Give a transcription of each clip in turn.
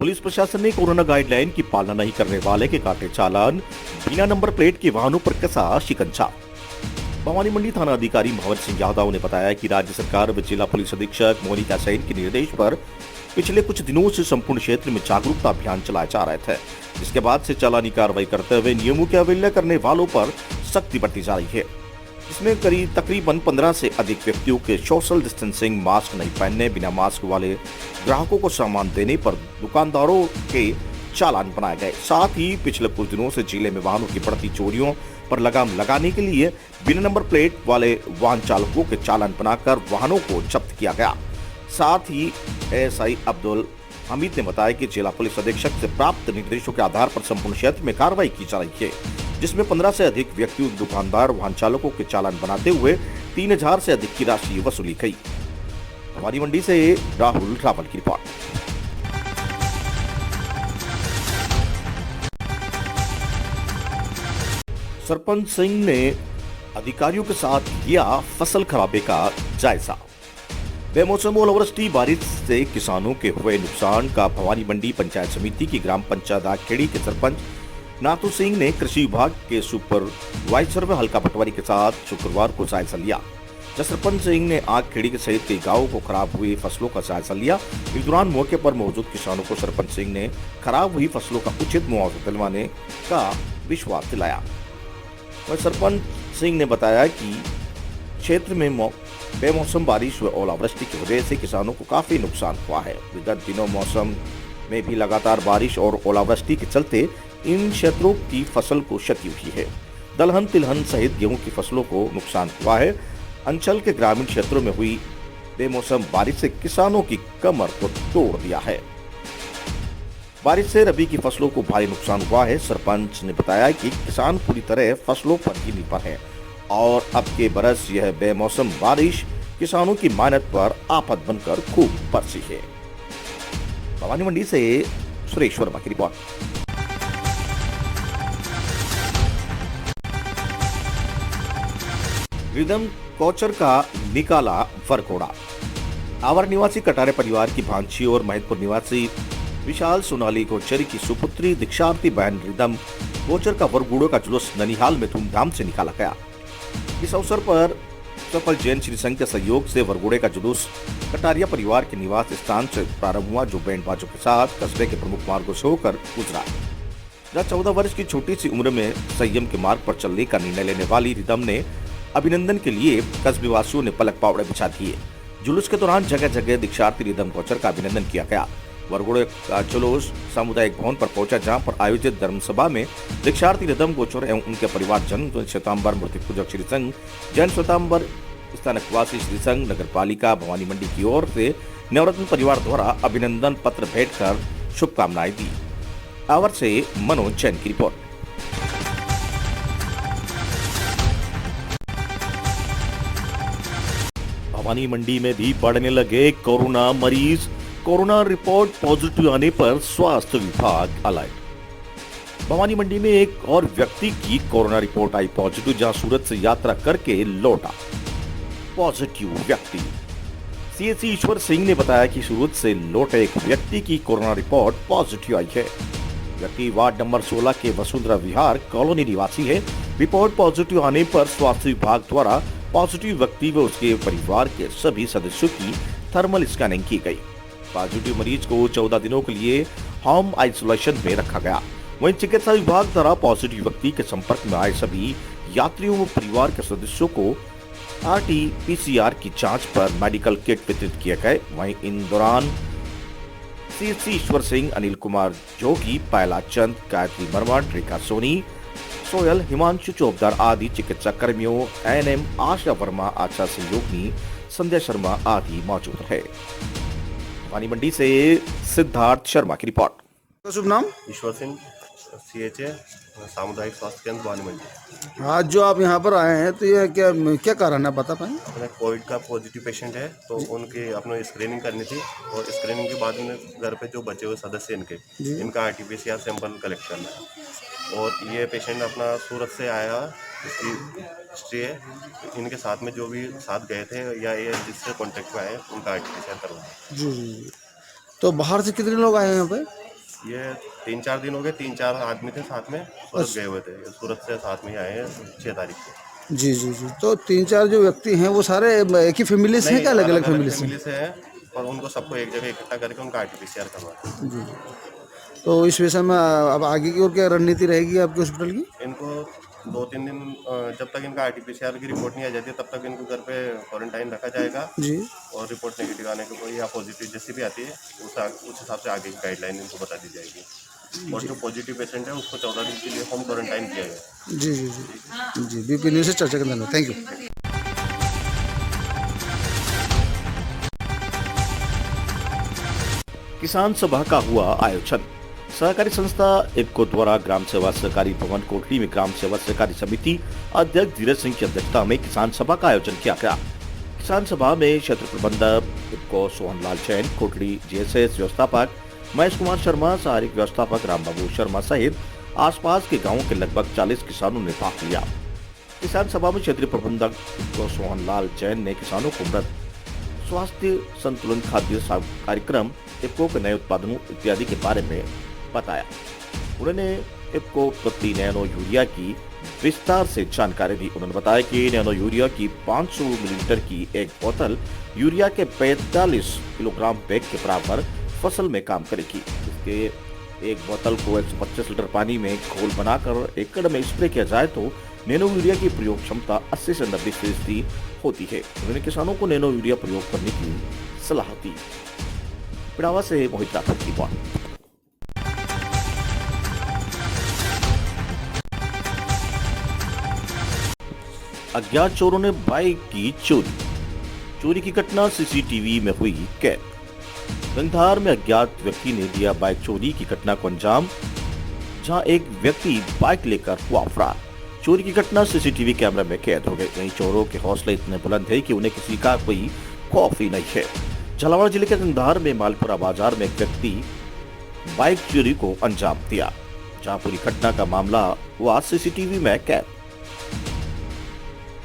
Police प्रशासन ने corona guideline की पालना नहीं करने वाले के काटे चालान, बिना नंबर प्लेट के वाहनों पर कसा शिकंजा। भवानी मंडी थाना अधिकारी भवन सिंह यादव ने बताया कि राज्य सरकार व जिला पुलिस अधीक्षक मोनिका सैन के निर्देश पर पिछले कुछ दिनों से संपूर्ण क्षेत्र में जागरूकता अभियान चलाए जा रहे थे, जिसके बाद से चालानी कार्रवाई करते हुए नियमों की अवहेलना करने वालों पर सख्ती बरती जा रही है। इसमें तकरीबन 15 से अधिक व्यक्तियों के सोशल डिस्टेंसिंग, मास्क नहीं पहनने, बिना मास्क वाले ग्राहकों को सामान देने पर दुकानदारों के चालान बनाए गए। साथ ही पिछले कुछ दिनों से जिले में वाहनों की बढ़ती चोरियों पर लगाम लगाने के लिए बिना नंबर प्लेट वाले वाहन चालकों के चालान बनाकर वाहनों को जब्त किया गया। साथ ही एएसआई अब्दुल हमीद ने बताया कि जिला पुलिस अधीक्षक से प्राप्त निर्देशों के आधार पर संपूर्ण क्षेत्र में कार्रवाई की जा रही है, जिसमें 15 से अधिक व्यक्तियों, दुकानदार, वाहन चालकों के चालान बनाते हुए 3000 से अधिक की राशि वसूली गई। हमारी मंडी से राहुल रावल की रिपोर्ट। सरपंच सिंह ने अधिकारियों के साथ लिया फसल खराबे का जायजा। बेमौसम ओलावृष्टि बारिश से किसानों के हुए नुकसान का भवानी मंडी पंचायत समिति की ग्राम पंचायत आखेड़ी के सरपंच नाथू सिंह ने कृषि विभाग के सुपरवाइजर व हल्का पटवारी के साथ शुक्रवार को जायजा लिया। जब सरपंच सिंह ने आखेड़ी के सहित कई गांवों को खराब हुई फसलों का जायजा लिया। इस दौरान मौके पर मौजूद किसानों को सरपंच सिंह ने खराब हुई फसलों का उचित मुआवजा दिलवाने का विश्वास दिलाया। वह सरपंच सिंह ने बताया कि क्षेत्र में बेमौसम बारिश व ओलावृष्टि की वजह से किसानों को काफी नुकसान हुआ है। विगत दिनों मौसम में भी लगातार बारिश और ओलावृष्टि के चलते इन क्षेत्रों की फसल को क्षति हुई है। दलहन, तिलहन सहित गेहूं की फसलों को नुकसान हुआ है। अंचल के ग्रामीण क्षेत्रों में हुई बेमौसम बारिश से किसानों की कमर को तोड़ दिया है। बारिश से रबी की फसलों को भारी नुकसान हुआ है। सरपंच ने बताया कि किसान पूरी तरह फसलों पर ही निर्भर है और अब के बरस यह बेमौसम बारिश किसानों की मेहनत पर आफत बनकर खूब बरसी है। भवानी मंडी से सुरेश वर्मा की रिपोर्ट। रिदम कोचर का निकाला वरघोड़ा। आवर निवासी कटारे परिवार की भांजी और महतपुर निवासी विशाल सोनाली कोचर की सुपुत्री दीक्षार्थी बहन रिदम कोचर का वरघोड़े का जुलूस ननिहाल में धूमधाम से निकाला गया। इस अवसर पर सफल जैन श्री संघ के सहयोग से वरघोड़े का जुलूस कटारिया परिवार के निवास स्थान से प्रारंभ हुआ, जो बैंड बाजों के साथ कस्बे के प्रमुख मार्गों से होकर गुजरा। जहाँ 14 वर्ष की छोटी सी उम्र में संयम के मार्ग पर चलने का निर्णय लेने वाली रिदम ने अभिनंदन के लिए कस्बे वासियों ने पलक पावड़े बिछा दिए। जुलूस के दौरान जगह जगह दीक्षार्थी रिदम कोचर का अभिनंदन किया गया। वरघोड़े का जुलूस सामुदायिक भवन पर पहुंचा, जहां पर आयोजित धर्मसभा में दीक्षार्थी रिदम कोचर एवं उनके परिवारजन, श्वेतांबर मूर्ति पूजक श्री संघ, जैन श्वेतांबर स्थानकवासी श्री संघ, नगर पालिका भवानी मंडी की ओर से नवरत्न परिवार द्वारा अभिनंदन पत्र भेंट कर शुभकामनाएं दी। आवर से मनोज जैन की रिपोर्ट। भवानी मंडी में भी बढ़ने लगे कोरोना मरीज। कोरोना रिपोर्ट पॉजिटिव आने पर स्वास्थ्य विभाग अलर्ट। भवानी मंडी में एक और व्यक्ति की कोरोना रिपोर्ट आई पॉजिटिव, जहां सूरत से यात्रा करके लौटा पॉजिटिव व्यक्ति। सीएससी ईश्वर सिंह ने बताया कि सूरत से लौटे एक व्यक्ति की कोरोना रिपोर्ट पॉजिटिव आई है। व्यक्ति वार्ड नंबर 16 के वसुंधरा विहार कॉलोनी निवासी है। रिपोर्ट पॉजिटिव आने पर स्वास्थ्य विभाग द्वारा पॉजिटिव व्यक्ति व उसके परिवार के सभी सदस्यों की थर्मल स्कैनिंग की गई। पॉजिटिव मरीज को 14 दिनों के लिए होम आइसोलेशन में रखा गया। वहीं चिकित्सा विभाग द्वारा पॉजिटिव व्यक्ति के संपर्क में आए सभी यात्रियों व परिवार के सदस्यों को RT-PCR की जांच पर मेडिकल किट वितरित किए गए। वहीं इन दौरान सीएससी ईश्वर सिंह, अनिल कुमार जोगी, पायला चंद, गायत्री मरमट, रेखा सोनी, सोयल, हिमांशु चौबदार आदि चिकित्सा कर्मियों, ANM आशा वर्मा, आशा सहयोगी, संध्या शर्मा आदि मौजूद रहे। भवानी मंडी से सिद्धार्थ शर्मा की रिपोर्ट। शुभ नाम? ईश्वर सिंह, CHA सामुदायिक स्वास्थ्य केंद्र भवानी मंडी। आज जो आप यहाँ पर आए हैं तो ये क्या क्या कारण है, बता पाएं? अपने कोविड का पॉजिटिव पेशेंट है, तो उनकी अपने स्क्रीनिंग करनी थी और स्क्रीनिंग के बाद उन्हें घर पे जो बचे हुए सदस्य इनका RT-PCR सैंपल कलेक्ट करना है। और ये पेशेंट अपना सूरत से आया, इसकी हिस्ट्री है, इनके साथ में जो भी साथ गए थे या ये जिससे कॉन्टेक्ट में आए उनका RT-PCR करवाना। जी। तो बाहर से कितने लोग आए हैं यहाँ पे? ये 3-4 दिन हो गए, 3-4 आदमी थे साथ में, सूरत गए हुए थे। सूरत से साथ में ही आए हैं 6 तारीख को। जी जी जी। तो 3-4 जो व्यक्ति हैं वो सारे एक ही फैमिली से हैं, नहीं, क्या अलग अलग अलग-अलग फैमिली से हैं? फैमिली से हैं और उनको सबको एक जगह इकट्ठा करके उनका आरटीपीसीआर करवाना है। जी। तो इस विषय में अब आगे की और क्या रणनीति रहेगी आपके हॉस्पिटल की? इनको 2-3 दिन जब तक इनका आरटीपीसीआर की रिपोर्ट नहीं आ जाती है तब तक इनको घर पे क्वारंटाइन रखा जाएगा। जी। और रिपोर्ट नेगेटिव आने को या पॉजिटिव जैसी भी आती है उस हिसाब से आगे की गाइडलाइन इनको बता दी जाएगी। और जो पॉजिटिव पेशेंट है उसको 14 दिन के लिए होम क्वारंटाइन किया गया। जी जी जी जी। बीपी न्यूज़ से चर्चा करने में थैंक यू। किसान सभा का हुआ आयोजन। सहकारी संस्था इफको द्वारा ग्राम सेवा सहकारी भवन कोटली में ग्राम सेवा सहकारी समिति अध्यक्ष धीरज सिंह की अध्यक्षता में किसान सभा का आयोजन किया गया। किसान सभा में क्षेत्र प्रबंधक इफको सोहनलाल जैन, कोटली जेएसएस व्यवस्थापक महेश कुमार शर्मा, सहायक व्यवस्थापक रामबाबू शर्मा सहित आसपास के गाँवों के लगभग 40 किसानों ने भाग लिया। किसान सभा में क्षेत्रीय प्रबंधक इफको सोहनलाल जैन ने किसानों को मृत स्वास्थ्य संतुलन खाद्य कार्यक्रम, इफको के नए उत्पादनों इत्यादि के बारे में बताया। उन्होंने इफको प्रति नैनो यूरिया की विस्तार से जानकारी दी। उन्होंने बताया कि नैनो यूरिया की 500 मिलीलीटर की एक बोतल यूरिया के 45 किलोग्राम बैग के बराबर फसल में काम करेगी। इसके एक बोतल को 125 लीटर पानी में घोल बनाकर एकड़ में स्प्रे किया जाए तो नैनो यूरिया की प्रयोग क्षमता 80 से 90% होती है। उन्होंने किसानों को नैनो यूरिया प्रयोग करने की सलाह दी। पिड़ावा से मोहित राठौर की रिपोर्ट। अज्ञात चोरों ने बाइक की चोरी की घटना सीसीटीवी में हुई कैद। गंगधार में अज्ञात व्यक्ति ने दिया बाइक चोरी की घटना को अंजाम, जहां एक व्यक्ति बाइक लेकर हुआ फरार। चोरी की घटना सीसीटीवी कैमरे में कैद हो गई। वहीं चोरों के हौसले इतने बुलंद है कि उन्हें किसी का कोई खौफ ही नहीं है। झालावाड़ जिले के गंगधार में मालपुरा बाजार में एक व्यक्ति बाइक चोरी को अंजाम दिया, जहां पूरी घटना का मामला हुआ सीसीटीवी में कैद।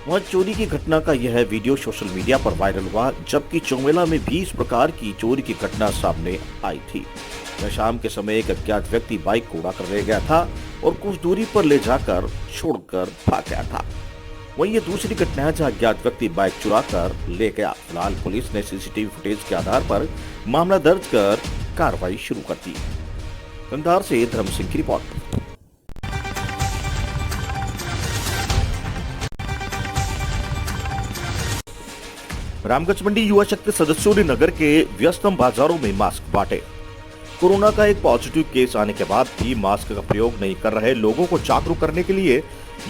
वहां चोरी की घटना का यह वीडियो सोशल मीडिया पर वायरल हुआ, जबकि चौमेला में भी इस प्रकार की चोरी की घटना सामने आई थी। शाम के समय एक अज्ञात व्यक्ति बाइक को उड़ाकर ले गया था और कुछ दूरी पर ले जाकर छोड़कर भाग गया था। वहीं ये दूसरी घटना है जहां अज्ञात व्यक्ति बाइक चुरा कर ले गया। फिलहाल पुलिस ने सीसीटीवी फुटेज के आधार पर मामला दर्ज कर कार्रवाई शुरू कर दी। गंगधार से धर्म सिंह की रिपोर्ट। रामगंज मंडी युवा शक्ति सदस्यों ने नगर के व्यस्तम बाजारों में मास्क बांटे। कोरोना का एक पॉजिटिव केस आने के बाद भी मास्क का प्रयोग नहीं कर रहे लोगों को जागरूक करने के लिए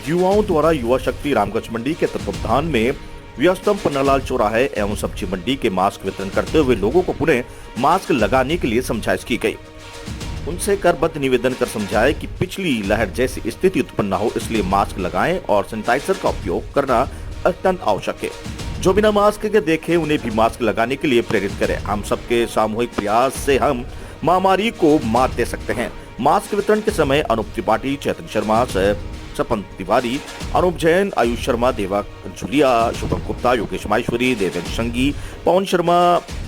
युवाओं द्वारा युवा शक्ति रामगंज मंडी के तत्वावधान में व्यस्तम पन्नालाल चौराहे एवं सब्जी मंडी के मास्क वितरण करते हुए लोगों को पुनः मास्क लगाने के लिए समझाइश की गई। उनसे करबद्ध निवेदन कर समझाया कि पिछली लहर जैसी स्थिति उत्पन्न न हो, इसलिए मास्क लगाएं और सैनिटाइजर का उपयोग करना अत्यंत आवश्यक है। जो बिना मास्क के देखे उन्हें भी मास्क लगाने के लिए प्रेरित करें। हम सबके सामूहिक प्रयास से हम महामारी को मात दे सकते हैं। मास्क वितरण के समय अनूप त्रिपाठी, चैतन्य शर्मा, सपन तिवारी, अनूप जैन, आयुष शर्मा, देवा जुलिया, शुभम गुप्ता, योगेश माहेश्वरी, देवेंद्र संगी, पवन शर्मा,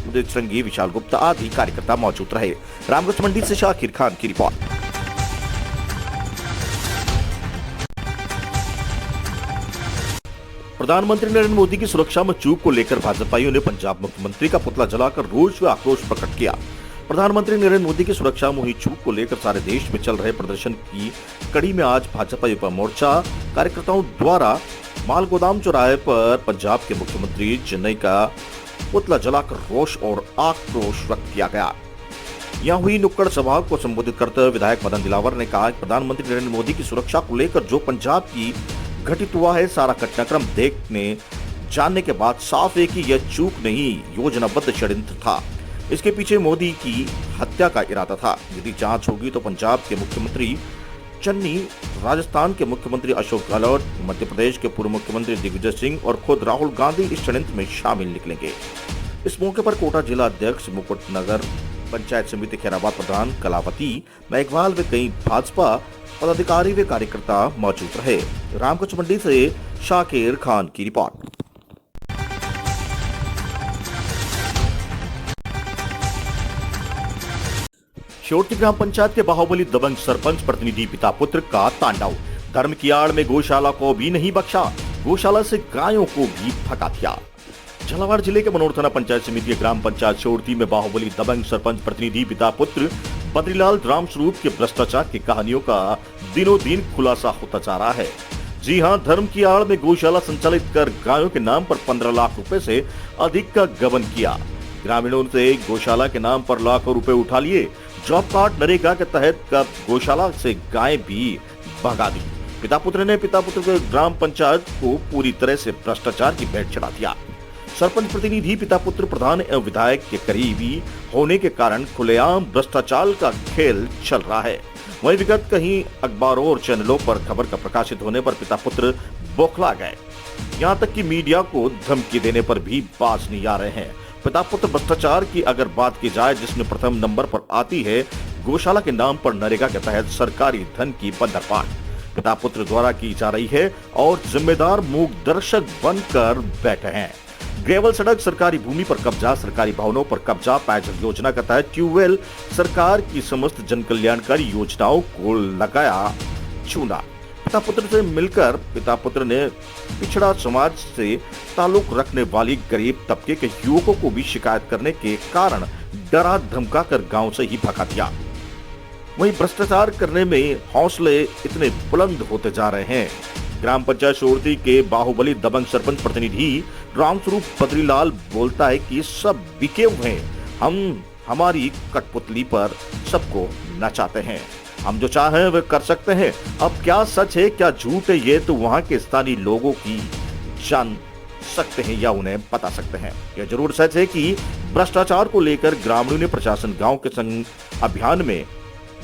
उदित संगी, विशाल गुप्ता आदि कार्यकर्ता मौजूद रहे। रामगंज मंडी से शाकिर खान की रिपोर्ट। प्रधानमंत्री नरेंद्र मोदी की सुरक्षा में चूक को लेकर भाजपाइयों ने पंजाब मुख्यमंत्री का पुतला जलाकर रोष व आक्रोश प्रकट किया। प्रधानमंत्री नरेंद्र मोदी की सुरक्षा में हुई चूक को लेकर सारे देश में चल रहे प्रदर्शन की कड़ी में आज भाजपा युवा मोर्चा कार्यकर्ताओं द्वारा माल गोदाम चौराहे पर पंजाब के मुख्यमंत्री चेन्नई का पुतला जलाकर रोष और आक्रोश व्यक्त किया गया। यहाँ हुई नुक्कड़ सभा को संबोधित करते हुए विधायक मदन दिलावर ने कहा कि प्रधानमंत्री नरेंद्र मोदी की सुरक्षा को लेकर जो पंजाब की घटित हुआ है, सारा घटनाक्रम देखने जानने के बाद साफ है कि यह चूक नहीं, योजनाबद्ध षड्यंत्र था। इसके पीछे मोदी की हत्या का इरादा था। यदि जांच होगी तो पंजाब के मुख्यमंत्री चन्नी, राजस्थान के मुख्यमंत्री अशोक गहलोत, मध्य प्रदेश के पूर्व मुख्यमंत्री दिग्विजय सिंह और खुद राहुल गांधी इस षड्यंत्र में शामिल निकलेंगे। इस मौके पर कोटा जिला अध्यक्ष मुकुट नगर पंचायत समिति खैराबाद प्रधान कलावती मेघवाल व कई भाजपा पदाधिकारी व कार्यकर्ता मौजूद रहे। रामगंज मंडी से शाकिर खान की रिपोर्ट। श्योरती ग्राम पंचायत के बाहुबली दबंग सरपंच प्रतिनिधि पिता पुत्र का तांडव। धर्म की आड़ में गौशाला को भी नहीं बख्शा, गौशाला से गायों को भी भगा दिया। झालावाड़ जिले के मनोर थाना पंचायत समिति के ग्राम पंचायत श्योरती में बाहुबली दबंग सरपंच प्रतिनिधि पिता पुत्र बद्रीलाल रामस्वरूप के भ्रष्टाचार की कहानियों का दिनों दिन खुलासा होता जा रहा है। जी हां, धर्म की आड़ में गौशाला संचालित कर गायों के नाम पर 15 लाख रुपए से अधिक का गबन किया। ग्रामीणों से गौशाला के नाम पर लाखों रुपए उठा लिए। जॉब कार्ड नरेगा के तहत गौशाला से गाय भी भगा दी। पिता पुत्र के ग्राम पंचायत को पूरी तरह से भ्रष्टाचार की भेंट चढ़ा दिया। सरपंच प्रतिनिधि पिता पुत्र प्रधान एवं विधायक के करीबी होने के कारण खुलेआम भ्रष्टाचार का खेल चल रहा है। वहीं विगत कहीं अखबारों और चैनलों पर खबर का प्रकाशित होने पर पिता पुत्र बौखला गए। यहाँ तक कि मीडिया को धमकी देने पर भी बाज नहीं आ रहे हैं। पिता पुत्र भ्रष्टाचार की अगर बात की जाए, जिसमें प्रथम नंबर पर आती है गौशाला के नाम पर नरेगा के तहत सरकारी धन की बंदरपाट पिता पुत्र द्वारा की जा रही है और जिम्मेदार मूक दर्शक बनकर बैठे हैं। ग्रेवल सड़क, सरकारी भूमि पर कब्जा, सरकारी भवनों पर कब्जा, पेयजल योजना के तहत ट्यूबवेल, सरकार की समस्त जन कल्याणकारी योजनाओं को लगाया चूना। पिता पुत्र से मिलकर पिता पुत्र ने पिछड़ा समाज से ताल्लुक रखने वाली गरीब तबके के युवकों को भी शिकायत करने के कारण डरा धमका कर गांव से ही भगा दिया। वहीं भ्रष्टाचार करने में हौसले इतने बुलंद होते जा रहे हैं। ग्राम पंचायत श्योरती के बाहुबली दबंग सरपंच प्रतिनिधि रामस्वरूप बद्रीलाल बोलता है कि सब बिके हुए हैं, हम हमारी कठपुतली पर सबको नचाते हैं, हम जो चाहें वे कर सकते हैं। अब क्या सच है क्या झूठ है, ये तो वहां के स्थानीय लोगों की जान सकते हैं या उन्हें बता सकते हैं। यह जरूर सच है कि भ्रष्टाचार को लेकर ग्रामीणों ने प्रशासन गांव के संग अभियान में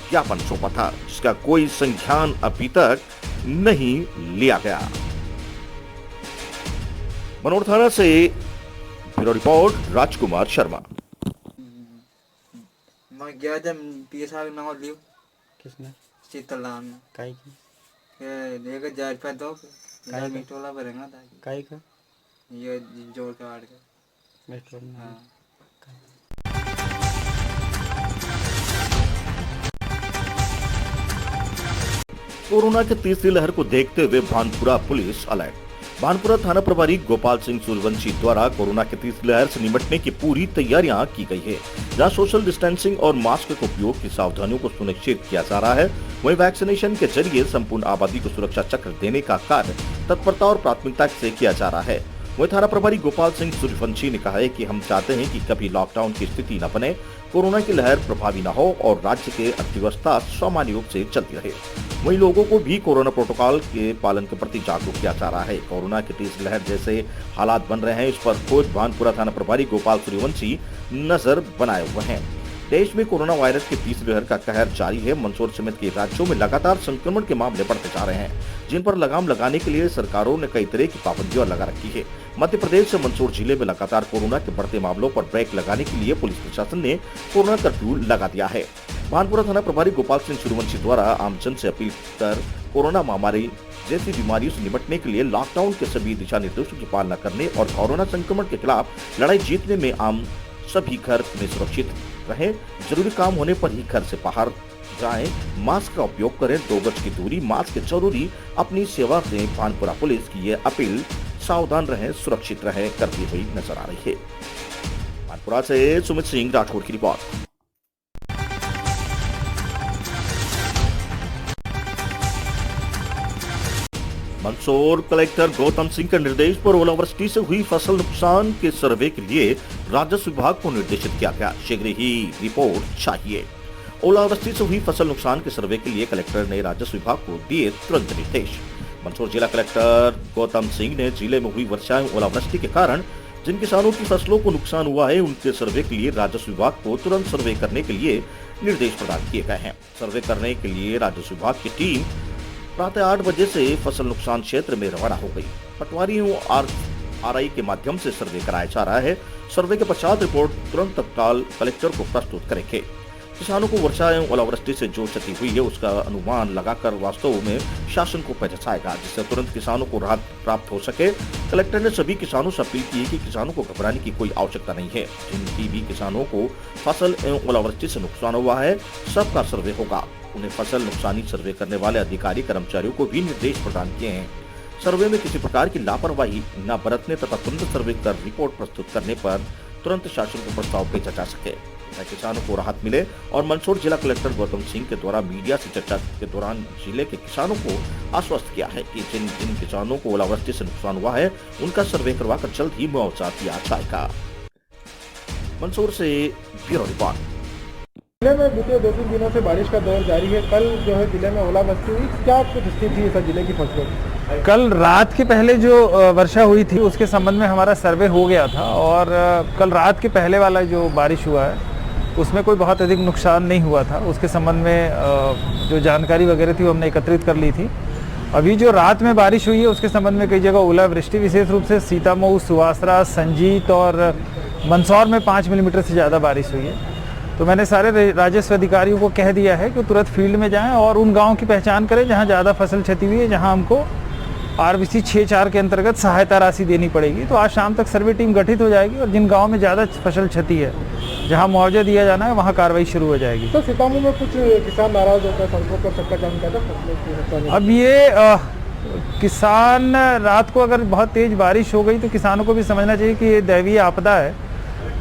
ज्ञापन सौंपा था, जिसका कोई संज्ञान अभी तक नहीं लिया गया। मनोर थाना से ब्यूरो रिपोर्ट राजकुमार शर्मा। मैं गया था पीएसआई का नाम लियो किसने शीतलान में काई की ये 1000 रुपया दो काई मैं टोला भरेगा था काई का ये जोड़ के आड़ के मेट्रो में हाँ। कोरोना की तीसरी लहर को देखते हुए भानपुरा पुलिस अलर्ट। भानपुरा थाना प्रभारी गोपाल सिंह सूर्यवंशी द्वारा कोरोना की तीसरी लहर से निपटने की पूरी तैयारियां की गई है। जहां सोशल डिस्टेंसिंग और मास्क के उपयोग की सावधानियों को सुनिश्चित किया जा रहा है, वहीं वैक्सीनेशन के जरिए संपूर्ण आबादी को सुरक्षा चक्र देने का कार्य तत्परता और प्राथमिकता से किया जा रहा है। वहीं थाना प्रभारी गोपाल सिंह सूर्यवंशी ने कहा है कि हम चाहते हैं कि कभी लॉकडाउन की स्थिति न बने, कोरोना की लहर प्रभावी न हो और राज्य के अर्थव्यवस्था सामान्य रूप से चलती रहे। वहीं लोगों को भी कोरोना प्रोटोकॉल के पालन के प्रति जागरूक किया जा रहा है। कोरोना की तीसरी लहर जैसे हालात बन रहे हैं, इस पर खुद भानपुरा थाना प्रभारी गोपाल सूर्यवंशी नजर बनाए हुए हैं। देश में कोरोना वायरस की तीसरी लहर का कहर जारी है। मंदसौर समेत कई राज्यों में लगातार संक्रमण के मामले बढ़ते जा रहे हैं, जिन पर लगाम लगाने के लिए सरकारों ने कई तरह की पाबंदियां लगा रखी है। मध्य प्रदेश से मंदसौर जिले में लगातार कोरोना के बढ़ते मामलों पर ब्रेक लगाने के लिए पुलिस प्रशासन ने कोरोना कर्फ्यू लगा दिया है। भानपुरा थाना प्रभारी गोपाल सिंह सूर्यवंशी द्वारा आमजन से अपील कर कोरोना महामारी जैसी बीमारियों से निपटने के लिए लॉकडाउन के सभी दिशा निर्देशों की पालना करने और कोरोना संक्रमण के खिलाफ लड़ाई जीतने में आम सभी घर में सुरक्षित रहें, जरूरी काम होने पर ही घर से बाहर जाएं, मास्क का उपयोग करें, 2 गज की दूरी, मास्क जरूरी, अपनी सेवा से भानपुरा पुलिस की ये अपील सावधान रहें, सुरक्षित रहें करती हुई नजर आ रही है। भानपुरा से सुमित सिंह राठौड़ की रिपोर्ट। मंदसौर कलेक्टर गौतम सिंह के निर्देश पर ओलावृष्टि से हुई फसल नुकसान के सर्वे के लिए राजस्व विभाग को निर्देशित किया गया। शीघ्र ही रिपोर्ट चाहिए। ओलावृष्टि से हुई फसल नुकसान के सर्वे के लिए कलेक्टर ने राजस्व विभाग को दिए तुरंत निर्देश। मंदसौर जिला कलेक्टर गौतम सिंह ने जिले में हुई वर्षा एवं ओलावृष्टि के कारण जिन किसानों की फसलों को नुकसान हुआ है, उनके सर्वे के लिए राजस्व विभाग को तुरंत सर्वे करने के लिए निर्देश प्रदान किए गए हैं। सर्वे करने के लिए राजस्व विभाग की टीम प्रातः 8 बजे से फसल नुकसान क्षेत्र में रवाना हो गई। पटवारियों आरआई के माध्यम से सर्वे कराया जा रहा है। सर्वे के पश्चात रिपोर्ट तुरंत तत्काल कलेक्टर को प्रस्तुत करेंगे। किसानों को वर्षा एवं ओलावृष्टि से जो क्षति हुई है उसका अनुमान लगाकर वास्तव में शासन को पहुंचाएगा, जिससे तुरंत किसानों को राहत प्राप्त हो सके। कलेक्टर ने सभी किसानों से अपील की है कि किसानों को घबराने की कोई आवश्यकता नहीं है। जिनकी भी किसानों को फसल एवं ओलावृष्टि से नुकसान हुआ है, सबका सर्वे होगा। उन्हें फसल नुकसानी सर्वे करने वाले अधिकारी कर्मचारियों को भी निर्देश प्रदान किए हैं। सर्वे में किसी प्रकार की लापरवाही न बरतने तथा तुरंत सर्वे कर रिपोर्ट प्रस्तुत करने पर तुरंत शासन को प्रस्ताव भेजा जा सके, किसानों को राहत मिले। और मंदसौर जिला कलेक्टर गौतम सिंह के द्वारा मीडिया से चर्चा के दौरान जिले के किसानों को आश्वस्त किया है कि जिन जिन किसानों को ओलावृष्टि से नुकसान हुआ है उनका सर्वे करवाकर जल्द ही मुआवजा दिया जाएगा। मंदसौर से ब्यूरो रिपोर्ट। जिले में बीते 2-3 दिनों से बारिश का दौर जारी है। कल जो है जिले में ओलावृष्टि हुई, क्या कुछ स्थिति थी सर जिले की फसलों की? कल रात के पहले जो वर्षा हुई थी उसके संबंध में हमारा सर्वे हो गया था और कल रात के पहले वाला जो बारिश हुआ है उसमें कोई बहुत अधिक नुकसान नहीं हुआ था। उसके संबंध में जो जानकारी वगैरह थी वो हमने एकत्रित कर ली थी। अभी जो रात में बारिश हुई है उसके संबंध में कई जगह ओलावृष्टि, विशेष रूप से सीतामऊ, सुवासरा, संजीत और मंदसौर में 5 मिलीमीटर से ज़्यादा बारिश हुई है। तो मैंने सारे राजस्व अधिकारियों को कह दिया है कि तुरंत फील्ड में जाएं और उन गाँव की पहचान करें जहाँ ज़्यादा फसल क्षति हुई है, जहाँ हमको RBC 6-4 के अंतर्गत सहायता राशि देनी पड़ेगी। तो आज शाम तक सर्वे टीम गठित हो जाएगी और जिन गाँव में ज़्यादा फसल क्षति है, जहाँ मुआवजा दिया जाना है, वहाँ कार्रवाई शुरू हो जाएगी। तो सीतामऊ में कुछ किसान नाराज होकर सड़कों पर चक्का जाम किया था। अब ये किसान रात को अगर बहुत तेज बारिश हो गई तो किसानों को भी समझना चाहिए कि ये दैवीय आपदा है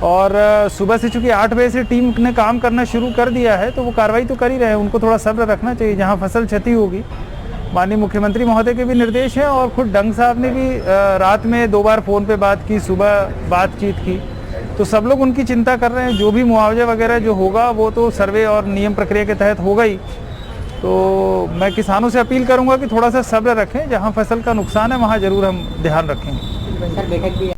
और सुबह से चूंकि 8 बजे से टीम ने काम करना शुरू कर दिया है तो वो कार्रवाई तो कर ही रहे हैं। उनको थोड़ा सब्र रखना चाहिए। जहाँ फसल क्षति होगी, माननीय मुख्यमंत्री महोदय के भी निर्देश हैं और खुद डंग साहब ने भी रात में 2 बार फ़ोन पे बात की, सुबह बातचीत की। तो सब लोग उनकी चिंता कर रहे हैं। जो भी मुआवजा वगैरह जो होगा वो तो सर्वे और नियम प्रक्रिया के तहत होगा ही। तो मैं किसानों से अपील करूंगा कि थोड़ा सा सब्र रखें। जहां फसल का नुकसान है वहां जरूर हम ध्यान रखेंगे।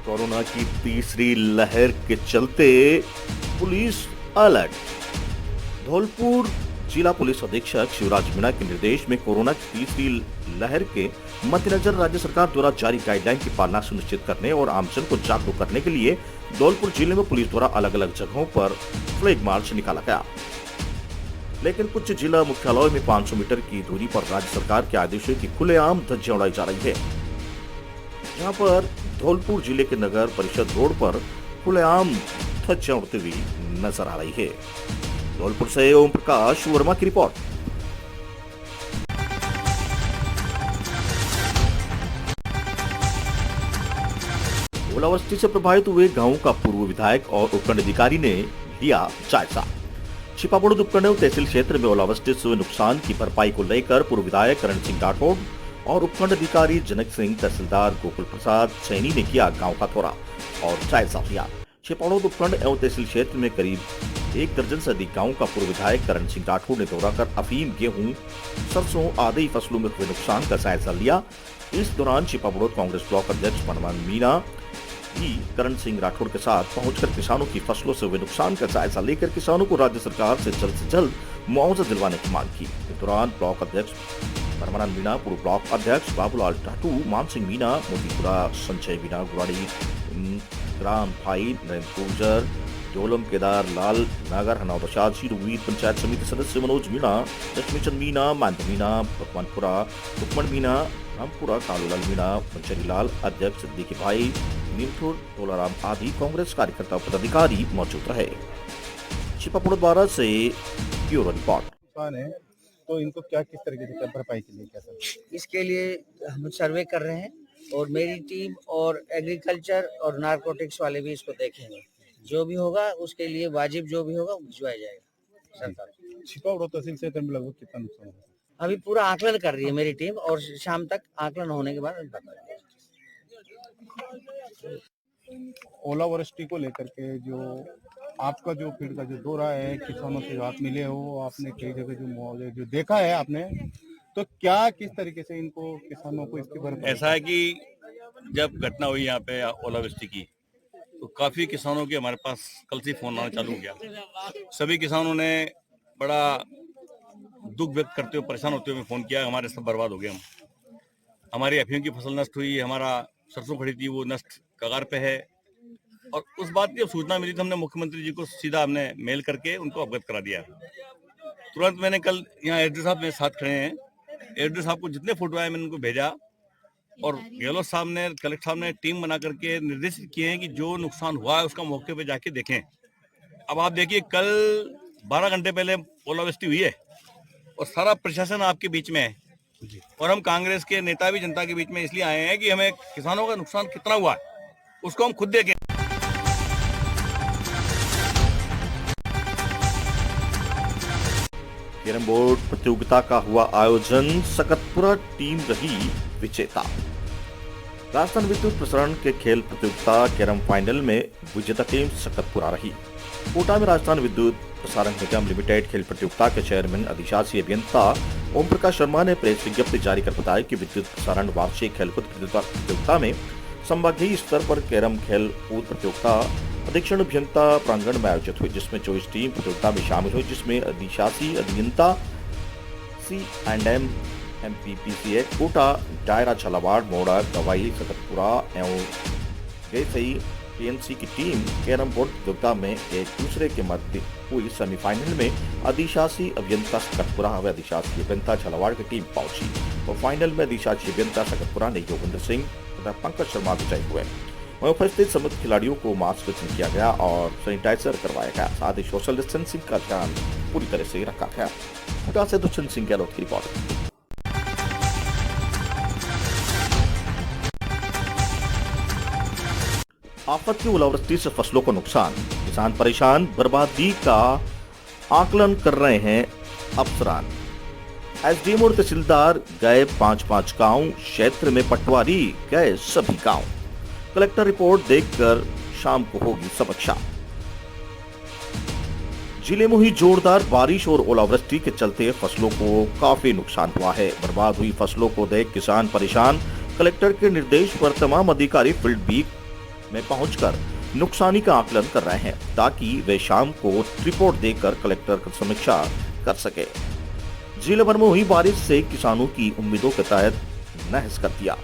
कोरोना की तीसरी लहर के चलते पुलिस अलर्ट। धौलपुर जिला पुलिस अधीक्षक शिवराज मीणा के निर्देश में कोरोना की तीसरी लहर के मद्देनजर राज्य सरकार द्वारा जारी गाइडलाइन की पालना सुनिश्चित करने और आमजन को जागरूक करने के लिए धौलपुर जिले में पुलिस द्वारा अलग अलग जगहों पर फ्लैग मार्च निकाला गया। लेकिन कुछ जिला मुख्यालयों में 500 मीटर की दूरी पर राज्य सरकार के आदेशों की खुलेआम धज्जियां उड़ाई जा रही है। जहां पर धौलपुर जिले के नगर परिषद रोड पर खुलेआम धज्जियां उड़ती हुई नजर आ रही है। धौलपुर से ओम प्रकाश वर्मा की रिपोर्ट। ओलावृष्टि से प्रभावित हुए गांवों का पूर्व विधायक और उपखंड अधिकारी ने लिया जायजा। छिपाबड़ोद उपखंड तहसील क्षेत्र में ओलावृष्टि से हुए नुकसान की भरपाई को लेकर पूर्व विधायक करण सिंह राठौड़ और उपखंड अधिकारी जनक सिंह, तहसीलदार गोकुल प्रसाद सैनी ने किया गांव का दौरा और जायजा लिया। छिपाबड़ोद उपखंड एवं तहसील क्षेत्र में करीब 1 दर्जन से अधिक गांवों का पूर्व विधायक करण सिंह राठौड़ ने दौरा कर अफीम, गेहूं, सरसों आदि फसलों में हुए नुकसान का जायजा लिया। इस दौरान छिपाबड़ोद कांग्रेस ब्लॉक अध्यक्ष मनमान मीणा भी करण सिंह राठौड़ के साथ पहुंचकर किसानों की फसलों से हुए नुकसान का जायजा लेकर किसानों को राज्य सरकार से जल्द मुआवजा दिलवाने की मांग की। इस दौरान ब्लॉक अध्यक्ष परमानंद मीणा, पूर्व ब्लॉक अध्यक्ष बाबूलाल टाटू, मान सिंह मीणा, मोतीपुरा संजय मीणा, गुराड़ी ग्राम भाई नरेंद्र गुर्जर, जोलम केदार लाल, नागर हनाव प्रसाद, वीर पंचायत समिति सदस्य मनोज मीणा, लक्ष्मीचंद मीणा, मानद मीणा, भगवानपुरा, रुकमण मीणा, रामपुरा, कालूलाल मीणा, पंचरी लाल, अध्यक्ष सिद्दीकी भाई, नीमथुर, तोलाराम आदि कांग्रेस कार्यकर्ता पदाधिकारी मौजूद रहे। छिपाबड़ोद द्वारा से ब्यूरो रिपोर्ट। तो इनको क्या किस तरीके से भरपाई के लिए क्या सर? इसके लिए हम सर्वे कर रहे हैं और मेरी टीम और एग्रीकल्चर और नारकोटिक्स वाले भी इसको देखेंगे। जो भी होगा उसके लिए वाजिब जो भी होगा भिजवाया जाएगा सरकार। छिपाबड़ोद तहसील क्षेत्र में लगभग कितना नुकसान होगा? अभी पूरा आकलन कर रही है मेरी टीम और शाम तक आकलन होने के बाद बताएंगे। ओलावृष्टि को लेकर के जो आपका जो फील्ड का जो दौरा है, किसानों से आप मिले हो, आपने कई जगह जो मुआवजे जो देखा है आपने, तो क्या किस तरीके से इनको किसानों को इसकी भरपाई? ऐसा है कि जब घटना हुई यहाँ पे ओलावृष्टि की तो काफी किसानों के हमारे पास कल से फोन आना चालू हो गया। सभी किसानों ने बड़ा दुख व्यक्त करते हुए, परेशान होते हुए फोन किया, हमारे सब बर्बाद हो गए। हमारी अफीम की फसल नष्ट हुई, हमारा सरसों खड़ी थी वो नष्ट कगार पे है। और उस बात की जब सूचना मिली तो हमने मुख्यमंत्री जी को सीधा हमने मेल करके उनको अवगत करा दिया। तुरंत मैंने कल यहाँ एसडी साहब मेरे साथ खड़े हैं, एसडी साहब को जितने फोटो आए मैंने उनको भेजा और गहलोत साहब ने, कलेक्टर साहब ने टीम बना करके निर्देशित किए हैं कि जो नुकसान हुआ है उसका मौके पे जाके देखें। अब आप देखिए, कल 12 घंटे पहले ओलावृष्टि हुई है और सारा प्रशासन आपके बीच में है और हम कांग्रेस के नेता भी जनता के बीच में इसलिए आए हैं कि हमें किसानों का नुकसान कितना हुआ है उसको हम खुद देखें। कैरम बोर्ड प्रतियोगिता का हुआ आयोजन, सकतपुरा टीम रही विजेता। राजस्थान विद्युत प्रसारण के खेल प्रतियोगिता कैरम फाइनल में विजेता टीम सकतपुरा रही। कोटा में राजस्थान विद्युत प्रसारण निगम लिमिटेड खेल प्रतियोगिता के चेयरमैन अधिशासी अभियंता ओम प्रकाश शर्मा ने प्रेस विज्ञप्ति जारी कर बताया कि विद्युत प्रसारण वार्षिक खेलकूद प्रतियोगिता में संभागीय स्तर पर कैरम खेल कूद प्रतियोगिता अधीक्षण अभियंता प्रांगण में आयोजित हुई, जिसमें 24 टीम प्रतियोगिता में शामिल हुई, जिसमें अधिशासी अभियंता C&M MPPCA कोटा, डायरा झालावाड़, मोड़ा, गवाई, सकतपुरा एवं गैसई PNC की टीम कैरम बोर्ड प्रतियोगिता में एक दूसरे के मध्य हुई सेमीफाइनल में अधिशासी अभियंता सकतपुरा व अधिशासी अभियंता झालावाड़ की टीम पहुंची और फाइनल में अधिशासी अभियंता सकतपुरा ने योगेंद्र सिंह तथा पंकज शर्मा विजयी हुए। वहीं उपस्थित समस्त खिलाड़ियों को मास्क वितरण किया गया और सैनिटाइजर करवाया गया। साथ ही सोशल डिस्टेंसिंग का ध्यान पूरी तरह से रखा गया। कोटा से दुष्यंत सिंह गहलोत की रिपोर्ट। आफत की ओलावृष्टि से फसलों को नुकसान, किसान परेशान, बर्बादी का आकलन कर रहे हैं अफसरान। एसडीएम और तहसीलदार गए 5-5 गांव, क्षेत्र में पटवारी गए सभी गांव। कलेक्टर रिपोर्ट देखकर शाम को होगी समीक्षा। जिले में हुई जोरदार बारिश और ओलावृष्टि के चलते फसलों को काफी नुकसान हुआ है। बर्बाद हुई फसलों को देख किसान परेशान। कलेक्टर के निर्देश पर तमाम अधिकारी फील्ड बी में पहुंचकर नुकसानी का आकलन कर रहे हैं ताकि वे शाम को रिपोर्ट देकर कलेक्टर की समीक्षा कर सके। जिले भर में हुई बारिश से किसानों की उम्मीदों के तहत नहस कर दिया।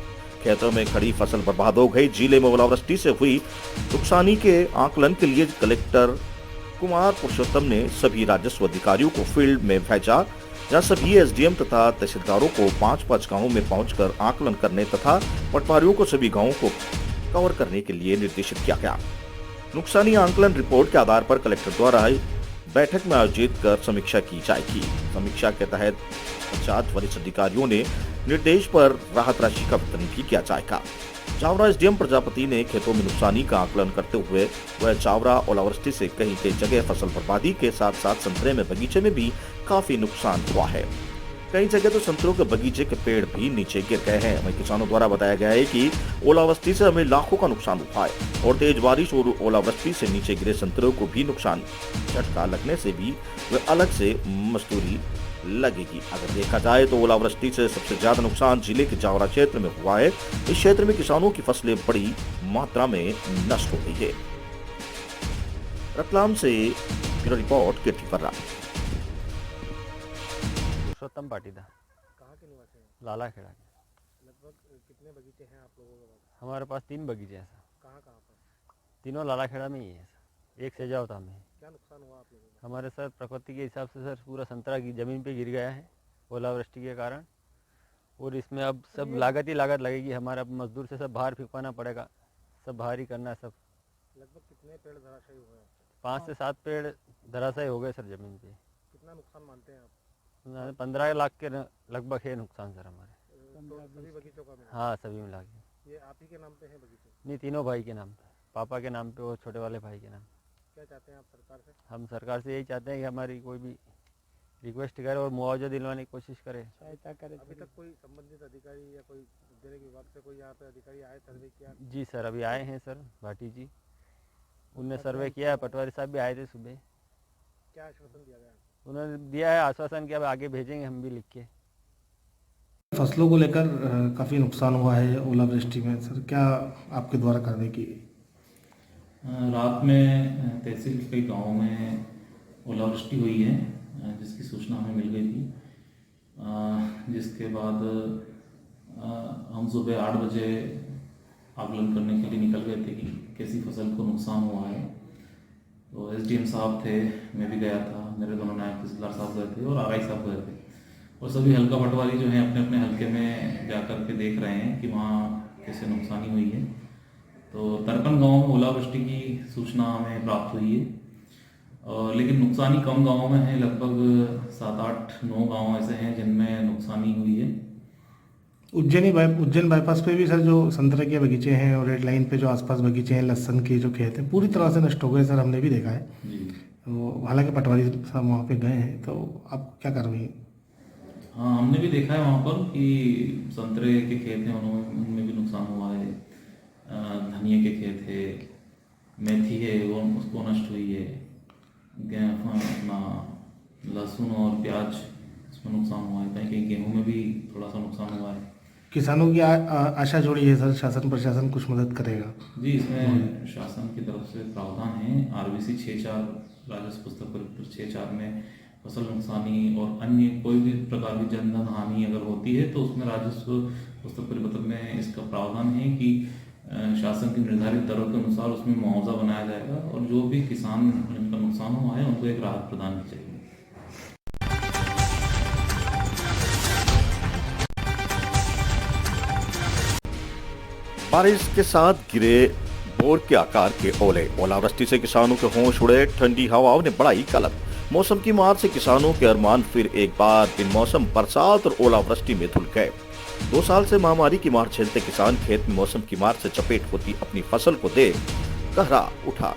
खेतों में खड़ी फसल बर्बाद हो गई। जिले में ओलावृष्टि से हुई नुकसानी के आकलन के लिए कलेक्टर कुमार पुरुषोत्तम ने सभी राजस्व अधिकारियों को फील्ड में भेजा, जहां सभी एसडीएम तथा तहसीलदारों को 5-5 गांवों में पहुंचकर आकलन करने तथा पटवारियों को सभी गांवों को कवर करने के लिए निर्देशित किया गया। नुकसानी आकलन रिपोर्ट के आधार पर कलेक्टर द्वारा बैठक में आयोजित कर समीक्षा की जाएगी। समीक्षा के तहत 50 वरिष्ठ अधिकारियों ने निर्देश पर राहत राशि का वितरण भी किया जाएगा। चावड़ा एसडीएम प्रजापति ने खेतों में नुकसानी का आकलन करते हुए वह चावड़ा ओलावृष्टि से कई जगह फसल बर्बादी के साथ साथ संतरे में बगीचे में भी काफी नुकसान हुआ है। कई जगह तो संतरों के बगीचे के पेड़ भी नीचे गिर गए हैं। वहीं किसानों द्वारा बताया गया है कि ओलावृष्टि से हमें लाखों का नुकसान हुआ है और तेज बारिश और ओलावृष्टि से नीचे गिरे संतरों को भी नुकसान झटका लगने से भी वे अलग से मजदूरी लगेगी। अगर देखा जाए तो ओलावृष्टि से सबसे ज्यादा नुकसान जिले के जावरा क्षेत्र में हुआ है। इस क्षेत्र में किसानों की फसलें बड़ी मात्रा में नष्ट हो गई है। रतलाम से ब्यूरो रिपोर्ट कीर्ति पर्रा। पुरुषोत्तम पाटीदार। कहाँ के निवासी हैं? लाला खेड़ा के। लगभग कितने बगीचे हैं आप लोगों के पास? हमारे पास 3 बगीचे हैं सर। कहाँ कहाँ पर? तीनों लाला खेड़ा में ही है सर। एक सेजावता में। क्या नुकसान हुआ आप लोगों को? हमारे सर प्रकृति के हिसाब से सर पूरा संतरा की ज़मीन पे गिर गया है ओलावृष्टि के कारण, और इसमें अब सब लागत ही लागत लगेगी। हमारा मजदूर से सब बाहर फिकवाना पड़ेगा, सब बाहर ही करना है सब। लगभग कितने पेड़ धराशायी हुए हैं? 5 से 7 पेड़ धराशायी हो गए सर ज़मीन पे। कितना नुकसान मानते हैं आप? 15 लाख के लगभग है नुकसान सर हमारे। तो सभी बगीचों का मिला? हाँ सभी मिला के। ये आप ही के नाम पे है बगीचे? नहीं, तीनों भाई के नाम पे, पापा के नाम पे और छोटे वाले भाई के नाम पे। क्या चाहते हैं आप सरकार से? हम सरकार से यही चाहते हैं कि हमारी कोई भी रिक्वेस्ट करे और मुआवजा दिलवाने की कोशिश करे, सहायता करे। अभी तक कोई संबंधित अधिकारी या कोई उद्योग विभाग से कोई यहाँ पे अधिकारी आए, सर्वे किया? जी सर, अभी आए हैं सर भाटी जी, उनने सर्वे किया है। पटवारी साहब भी आए थे सुबह। क्या आश्वासन दिया गया? उन्होंने दिया है आश्वासन कि अब आगे भेजेंगे हम भी लिख के। फसलों को लेकर काफ़ी नुकसान हुआ है ओलावृष्टि में सर, क्या आपके द्वारा कार्रवाई की गई? रात में तहसील के कई गाँवों में ओलावृष्टि हुई है, जिसकी सूचना हमें मिल गई थी। जिसके बाद हम सुबह 8 बजे आकलन करने के लिए निकल गए थे कि कैसी फसल को नुकसान हुआ है। तो SDM साहब थे, मैं भी गया था, मेरे दोनों नायब तहसीलदार साहब गए थे और RI साहब गए थे, और सभी हल्का पटवारी जो हैं अपने अपने हल्के में जा कर के देख रहे हैं कि वहाँ कैसे नुकसानी हुई है। तो तरपन गांव में ओलावृष्टि की सूचना हमें प्राप्त हुई है, लेकिन नुकसानी कम गांवों में है। लगभग 7, 8, 9 गांव ऐसे हैं जिनमें नुकसानी हुई है। उज्जैन बाईपास पे भी सर जो संतरे के बगीचे हैं और रेड लाइन पे जो आसपास बगीचे हैं, लहसन के जो खेत हैं, पूरी तरह से नष्ट हो गए सर, हमने भी देखा है। जी, तो हालांकि पटवारी साहब वहाँ पे गए हैं, तो आप क्या कार्रवाई? हाँ, हमने भी देखा है वहाँ पर कि संतरे के खेत हैं, उनमें भी नुकसान हुआ है। धनिया के खेत है, मेथी है, वो उसको नष्ट हुई है। अपना लहसुन और प्याज, इसमें नुकसान हुआ है। कहीं गेहूं में भी थोड़ा सा नुकसान हुआ है। किसानों की आशा जोड़ी है सर, शासन प्रशासन कुछ मदद करेगा? जी, इसमें शासन की तरफ से प्रावधान है। RBC 6.4 राजस्व पुस्तक परिपत्र 6.4 में फसल नुकसानी और अन्य कोई भी प्रकार की जनधन हानि अगर होती है तो उसमें राजस्व पुस्तक परिपत्र में इसका प्रावधान है कि शासन की निर्धारित दरों के अनुसार उसमें मुआवजा बनाया जाएगा, और जो भी किसान जिनका नुकसान हुआ है उनको एक राहत प्रदान की जाएगी। बारिश के साथ गिरे बोर के आकार के ओले, ओलावृष्टि से किसानों के होश उड़े। ठंडी हवाओं ने बढ़ाई कलक। मौसम की मार से किसानों के अरमान फिर एक बार बिन मौसम बरसात और ओलावृष्टि में धुल गए। 2 साल से महामारी की मार झेलते किसान खेत में मौसम की मार से चपेट होती अपनी फसल को देख कहरा उठा।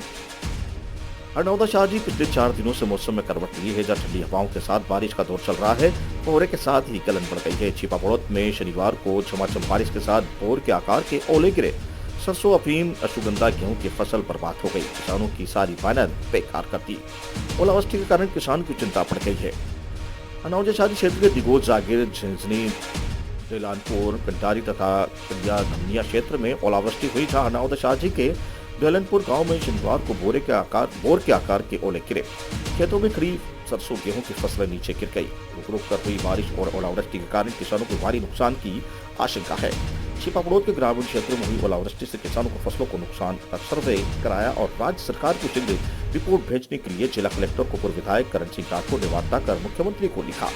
हरनौदा शाहजी पिछले 4 दिनों से मौसम में करवट ली है, जहाँ ठंडी हवाओं के साथ बारिश का दौर चल रहा है। कोहरे के साथ ही गलन बढ़ गई है। छिपापड़ोत में शनिवार को झमाझम बारिश के साथ बोर के आकार के ओले गिरे। सरसों, अफीम, अश्वगंधा, गेहूं की फसल बर्बाद हो गई। किसानों की सारी मेहनत बेकार कर दी। ओलावृष्टि के कारण किसान की चिंता बढ़ गई है। हरनौदा शाहजी क्षेत्र के दिगोज, जागीर, झिंझनी, जलानपुर, कंटारी तथा कंडिया धमनिया क्षेत्र में ओलावृष्टि हुई, जहाँ हरनौदा शाहजी के दहलनपुर गांव में शनिवार को बोर के आकार के ओले गिरे। खेतों में खड़ी सरसों, गेहूं की फसलें नीचे गिर गई। रुक रुक कर हुई बारिश और ओलावृष्टि के कारण किसानों को भारी नुकसान की आशंका है। छिपापड़ोत के ग्रामीण क्षेत्रों में हुई ओलावृष्टि से किसानों को फसलों को नुकसान का सर्वे कराया और राज्य सरकार को शीघ्र रिपोर्ट भेजने के लिए जिला कलेक्टर को पूर्व विधायक करण सिंह राठौर ने वार्ता कर मुख्यमंत्री को लिखा।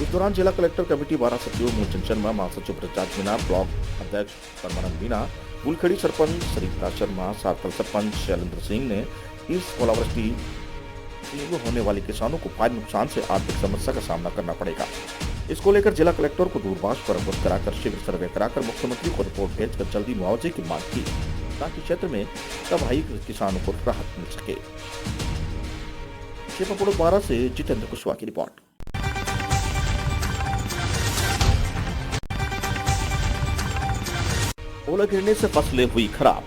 इस दौरान जिला कलेक्टर कमेटी 12 सचिव मूलचंद शर्मा, महासचिव ब्रजराज मीणा, ब्लॉक अध्यक्ष परमानंद मीणा, गुलखड़ी सरपंच सरिता शर्मा, सार्थल सरपंच शैलेंद्र सिंह ने इस ओलावृष्टि से होने वाले किसानों को भारी नुकसान से आर्थिक समस्या का सामना करना पड़ेगा। इसको लेकर जिला कलेक्टर को दूरभाष पर अवगत कराकर शीघ्र सर्वे कराकर मुख्यमंत्री को रिपोर्ट भेजकर जल्दी मुआवजे की मांग की, ताकि क्षेत्र में तबाही किसानों को राहत मिल सके। छिपापुर 12 से जितेंद्र कुशवाहा की रिपोर्ट। ओला गिरने से फसलें हुई खराब।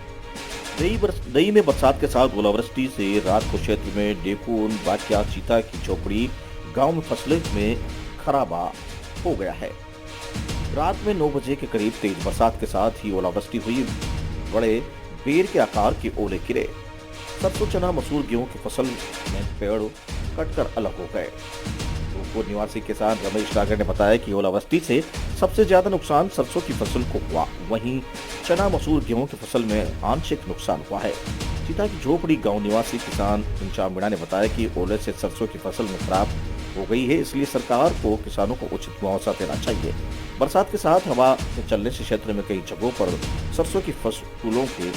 दई में बरसात के साथ ओलावृष्टि से रात को क्षेत्र में डेकून, बाटिया, चीता की झोपड़ी गांव में फसलें में खराबा हो गया है। रात में 9 बजे के करीब तेज बरसात के साथ ही ओलावृष्टि हुई। बड़े बेर के आकार के ओले गिरे। सरसों, चना, मसूर, गेहूं की फसल में पेड़ कटकर अलग हो गए। रूपपुर निवासी किसान रमेश डागर ने बताया कि ओलावृष्टि से सबसे ज्यादा नुकसान सरसों की फसल को हुआ। वहीं चना, मसूर, गेहूं की फसल में आंशिक नुकसान हुआ है। चीता की झोपड़ी गांव निवासी किसान घनश्याम मीणा ने बताया कि ओले से सरसों की फसल में खराब हो गई है, इसलिए सरकार को किसानों को उचित मुआवजा देना चाहिए। बरसात के साथ हवा के चलने से क्षेत्र में कई जगहों पर सरसों की फूलों के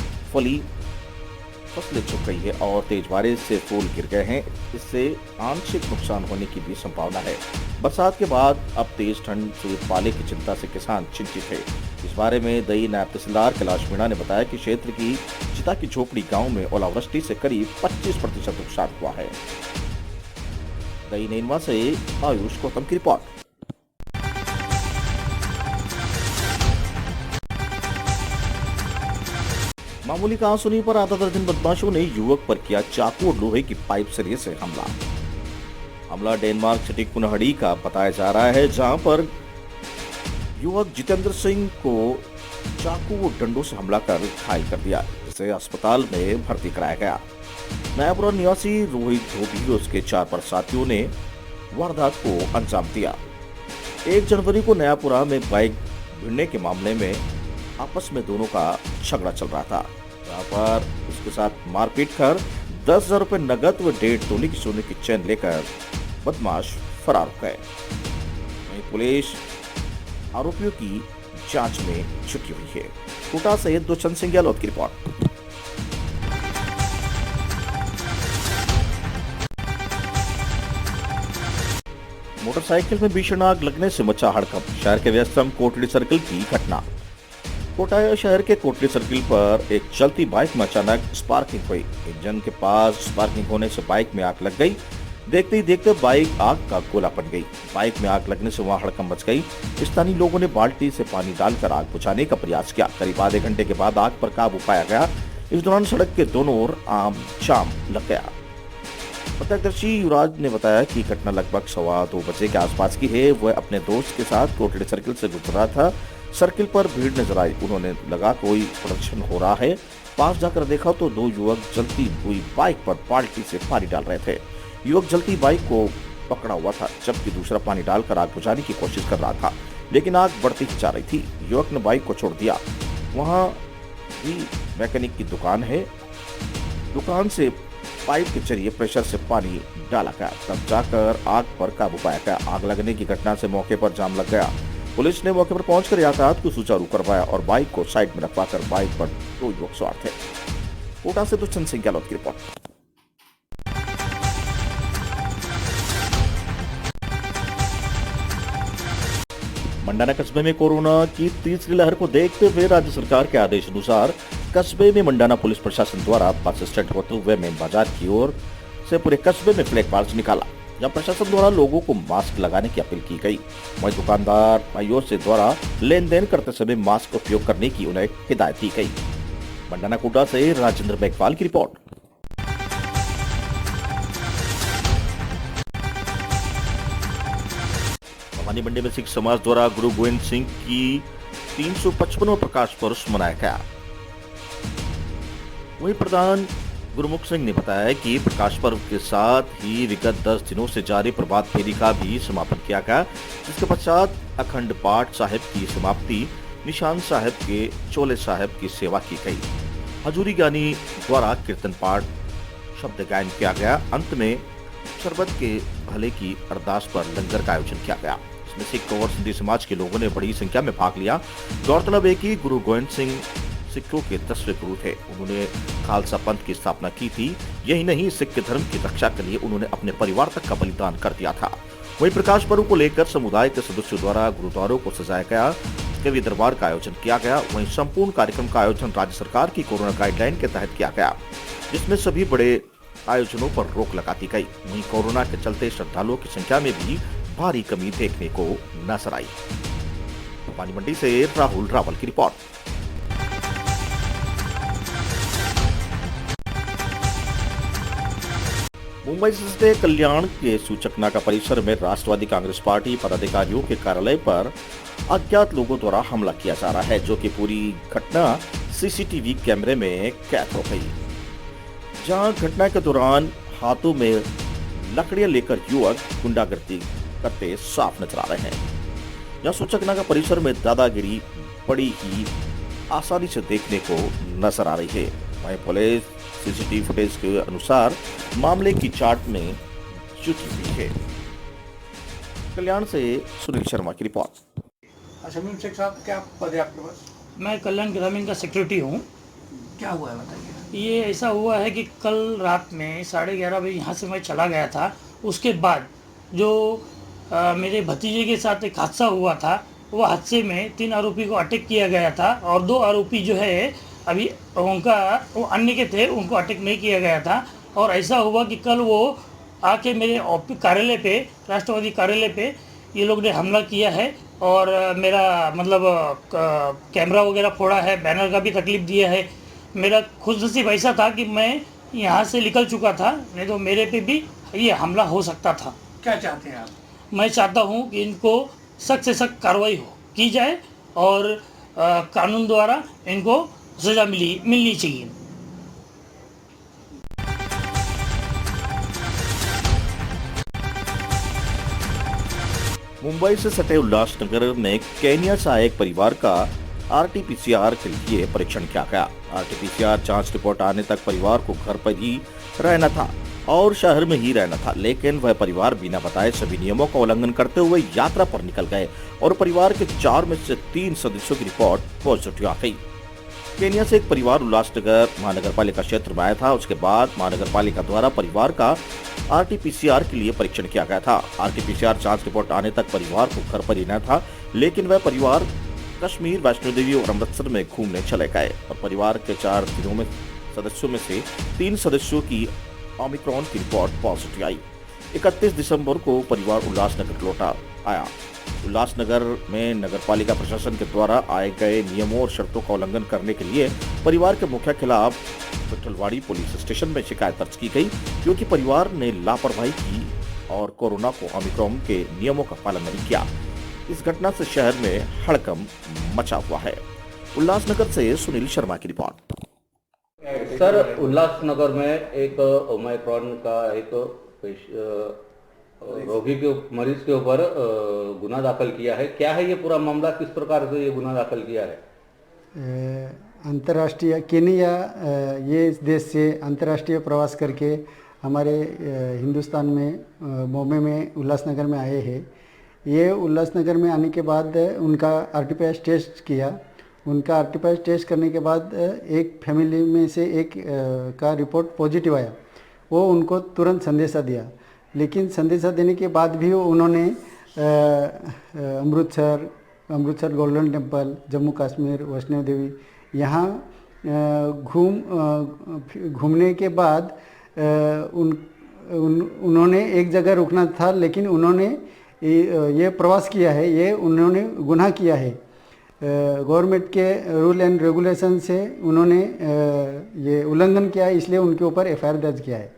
फसलें झुक गई है और तेज बारिश से फूल गिर गए हैं। इससे आंशिक नुकसान होने की भी संभावना है। बरसात के बाद अब तेज ठंड से पाले की चिंता से किसान चिंतित है। इस बारे में दई नायब तहसीलदार कैलाश मीणा ने बताया कि क्षेत्र की चिता की झोपड़ी गांव में ओलावृष्टि से करीब 25% नुकसान हुआ है। दई नैनवा से आयुष गौतम की रिपोर्ट। मामूली कहासुनी पर आधा दर्जन बदमाशों ने युवक पर किया चाकू और लोहे की पाइप सरिये से हमला डेनमार्क सिटी कुनहड़ी का बताया जा रहा है, जहां पर युवक जितेंद्र सिंह को चाकू और डंडों से हमला कर घायल कर दिया, जिसे अस्पताल में भर्ती कराया गया। नयापुरा निवासी रोहित धोबी और उसके 4 साथियों ने वारदात को अंजाम दिया। 1 जनवरी को नयापुरा में बाइक भिड़ने के मामले में आपस में दोनों का झगड़ा चल रहा था, जहाँ पर उसके साथ मारपीट कर 10,000 रुपए नगद व 1.5 तोले की सोने की चेन लेकर बदमाश फरार हो गए। वहीं पुलिस आरोपियों की जांच में जुटी हुई है। कोटा से दुष्यंत सिंह गहलोत की रिपोर्ट। मोटरसाइकिल में भीषण आग लगने से मचा हड़कंप। शहर के व्यस्तम कोटली सर्किल की घटना। कोटा शहर के कोटली सर्किल पर एक चलती बाइक में अचानक स्पार्किंग हुई। इंजन के पास स्पार्किंग होने से बाइक में आग लग गई। देखते ही देखते बाइक आग का गोला बन गई। बाइक में आग लगने से वहां हड़कंप मच गई। स्थानीय लोगों ने बाल्टी से पानी डालकर आग बुझाने का प्रयास किया। करीब आधे घंटे के बाद आग पर काबू पाया गया। इस दौरान सड़क के दोनों ओर आम जाम लग गया। प्रत्यक्षदर्शी युवराज ने बताया कि घटना लगभग 2:15 बजे के आसपास की है। वह अपने दोस्त के साथ कोटली सर्किल से गुजर रहा था। सर्किल पर भीड़ नजर आई। उन्होंने लगा कोई प्रोडक्शन हो रहा है। पास जाकर देखा तो 2 युवक जलती हुई बाइक पर बाल्टी से पानी डाल रहे थे। युवक जलती बाइक को पकड़ा हुआ था, जबकि दूसरा पानी डालकर आग बुझाने की कोशिश कर रहा था, लेकिन आग बढ़ती ही जा रही थी। युवक ने बाइक को छोड़ दिया। वहां भी मैकेनिक की दुकान है। दुकान से पाइप के जरिए प्रेशर से पानी डाला गया, तब जाकर आग पर काबू पाया गया। आग लगने की घटना से मौके पर जाम लग गया। पुलिस ने मौके पर पहुंचकर यातायात को सुचारू करवाया और बाइक को साइड में रखवाकर बाइक पर 2 युवक सवार थे। कोटा से दुष्यंत सिंह गहलोत की रिपोर्ट। मंडाना कस्बे में कोरोना की तीसरी लहर को देखते हुए राज्य सरकार के आदेश अनुसार कस्बे में मंडाना पुलिस प्रशासन द्वारा बस स्टैंड होते हुए मेन बाजार की ओर से पूरे कस्बे में फ्लैग मार्च निकाला, जहां प्रशासन द्वारा लोगों को मास्क लगाने की अपील की गई। वहीं दुकानदार भाइयों से द्वारा लेन देन करते समय मास्क उपयोग करने की उन्हें हिदायत दी गई। मंडाना कोटा से राजेंद्र बैकवाल की रिपोर्ट। भवानी मंडी में सिख समाज द्वारा गुरु गोविंद सिंह की 355वां प्रकाश पर्व मनाया गया। वहीं प्रधान गुरमुख सिंह ने बताया कि प्रकाश पर्व के साथ ही विगत 10 दिनों से जारी प्रभात फेरी का भी समापन किया गया, जिसके पश्चात अखंड पाठ साहिब की समाप्ति, निशान साहिब के चोले साहिब की सेवा की गई। हजूरी गानी द्वारा कीर्तन पाठ, शब्द गायन किया गया। अंत में शरबत के भले की अरदास पर लंगर का आयोजन किया गया। इसमें सिख और सिंधी समाज के लोगों ने बड़ी संख्या में भाग लिया। गौरतलब है कि गुरु गोविंद सिंह सिखों के 10वें गुरु थे। उन्होंने खालसा पंथ की स्थापना की थी। यही नहीं, सिख धर्म की रक्षा के लिए उन्होंने अपने परिवार तक का बलिदान कर दिया था। वहीं प्रकाश पर्व को लेकर समुदाय के सदस्यों द्वारा गुरुद्वारों को सजाया गया, कवि दरबार का आयोजन किया गया। वहीं संपूर्ण कार्यक्रम का आयोजन राज्य सरकार की कोरोना गाइडलाइन के तहत किया गया, जिसमें सभी बड़े आयोजनों पर रोक लगा दी गई। वहीं कोरोना के चलते श्रद्धालुओं की संख्या में भी भारी कमी देखने को नजर आई। भवानी मंडी से राहुल रावल की रिपोर्ट। मुंबई से कल्याण के सूचकनाका परिसर में राष्ट्रवादी कांग्रेस पार्टी पदाधिकारियों के कार्यालय पर अज्ञात लोगों द्वारा हमला किया जा रहा है, जो कि पूरी घटना सीसीटीवी कैमरे में कैद हो गई। जहां घटना के दौरान हाथों में लकड़ियां लेकर युवक गुंडागर्दी करते साफ नजर आ रहे हैं। यहां सूचकनाका परिसर में दादागिरी बड़ी ही आसानी से देखने को नजर आ रही है। वहीं पुलिस सीसीटीवी फुटेज के अनुसार मामले की जांच में जुटी हुई है। कल्याण से सुनील शर्मा की रिपोर्ट। शमीम शेख साहब, क्या पद है आपके पास? मैं कल्याण ग्रामीण का सेक्रेटरी हूँ। क्या हुआ है बताइए। ये ऐसा हुआ है कि कल रात में 11:30 बजे यहाँ से मैं चला गया था। उसके बाद जो मेरे भतीजे के साथ एक हादसा हुआ था, वो हादसे में 3 आरोपी को अटैक किया गया था और 2 आरोपी जो है अभी उनका वो अन्य के थे, उनको अटैक नहीं किया गया था। और ऐसा हुआ कि कल वो आके मेरे कार्यालय पे, राष्ट्रवादी कार्यालय पे ये लोग ने हमला किया है और मेरा मतलब कैमरा वगैरह फोड़ा है, बैनर का भी तकलीफ दिया है। मेरा खुशनसीब ऐसा था कि मैं यहाँ से निकल चुका था, नहीं तो मेरे पे भी ये हमला हो सकता था। क्या चाहते हैं आप? मैं चाहता हूँ कि इनको सख्त से सख्त कार्रवाई की जाए और कानून द्वारा इनको सजा मिलनी चाहिए। मुंबई से सटे उल्लासनगर में केन्या से आए एक परिवार का RT-PCR के लिए परीक्षण किया गया। RT-PCR जांच रिपोर्ट आने तक परिवार को घर पर ही रहना था और शहर में ही रहना था, लेकिन वह परिवार बिना बताए सभी नियमों का उल्लंघन करते हुए यात्रा पर निकल गए और परिवार के 4 में से 3 सदस्यों की रिपोर्ट पॉजिटिव आ गई। केन्या से एक परिवार उल्लासनगर महानगरपालिका क्षेत्र में आया था। उसके बाद महानगरपालिका द्वारा परिवार का RT-PCR के लिए परीक्षण किया गया था। RT-PCR जांच रिपोर्ट आने तक परिवार को घर पर ही रहना था, लेकिन वह परिवार कश्मीर, वैष्णो देवी और अमृतसर में घूमने चले गए और परिवार के 4 सदस्यों में से 3 सदस्यों की ओमिक्रॉन की रिपोर्ट पॉजिटिव आई। 31 दिसंबर को परिवार उल्लासनगर लौटा आया। उल्लासनगर में नगरपालिका प्रशासन के द्वारा आए गए नियमों और शर्तों का उल्लंघन करने के लिए परिवार के मुखिया खिलाफ विठलवाड़ी पुलिस स्टेशन में शिकायत दर्ज की गई, क्योंकि परिवार ने लापरवाही की और कोरोना को ओमिक्रॉन के नियमों का पालन नहीं किया। इस घटना से शहर में हड़कंप मचा हुआ है। उल्लासनगर से सुनील शर्मा की रिपोर्ट। सर, उल्लासनगर में एक ओमिक्रॉन का एक रोगी के मरीज के ऊपर गुना दाखिल किया है। क्या है ये पूरा मामला, किस प्रकार से ये गुना दाखिल किया है? अंतर्राष्ट्रीय केन्या ये इस देश से अंतर्राष्ट्रीय प्रवास करके हमारे हिंदुस्तान में बॉम्बे में उल्लासनगर में आए हैं। ये उल्लासनगर में आने के बाद उनका RT-PCR टेस्ट किया। उनका RT-PCR टेस्ट करने के बाद एक फैमिली में से एक का रिपोर्ट पॉजिटिव आया। वो उनको तुरंत संदेशा दिया, लेकिन संदेशा देने के बाद भी उन्होंने अमृतसर गोल्डन टेम्पल, जम्मू कश्मीर, वैष्णो देवी यहाँ घूमने के बाद उन्होंने एक जगह रुकना था, लेकिन उन्होंने ये प्रवास किया है, ये उन्होंने गुनाह किया है। गवर्नमेंट के रूल एंड रेगुलेशन से उन्होंने ये उल्लंघन किया है, इसलिए उनके ऊपर FIR दर्ज किया है।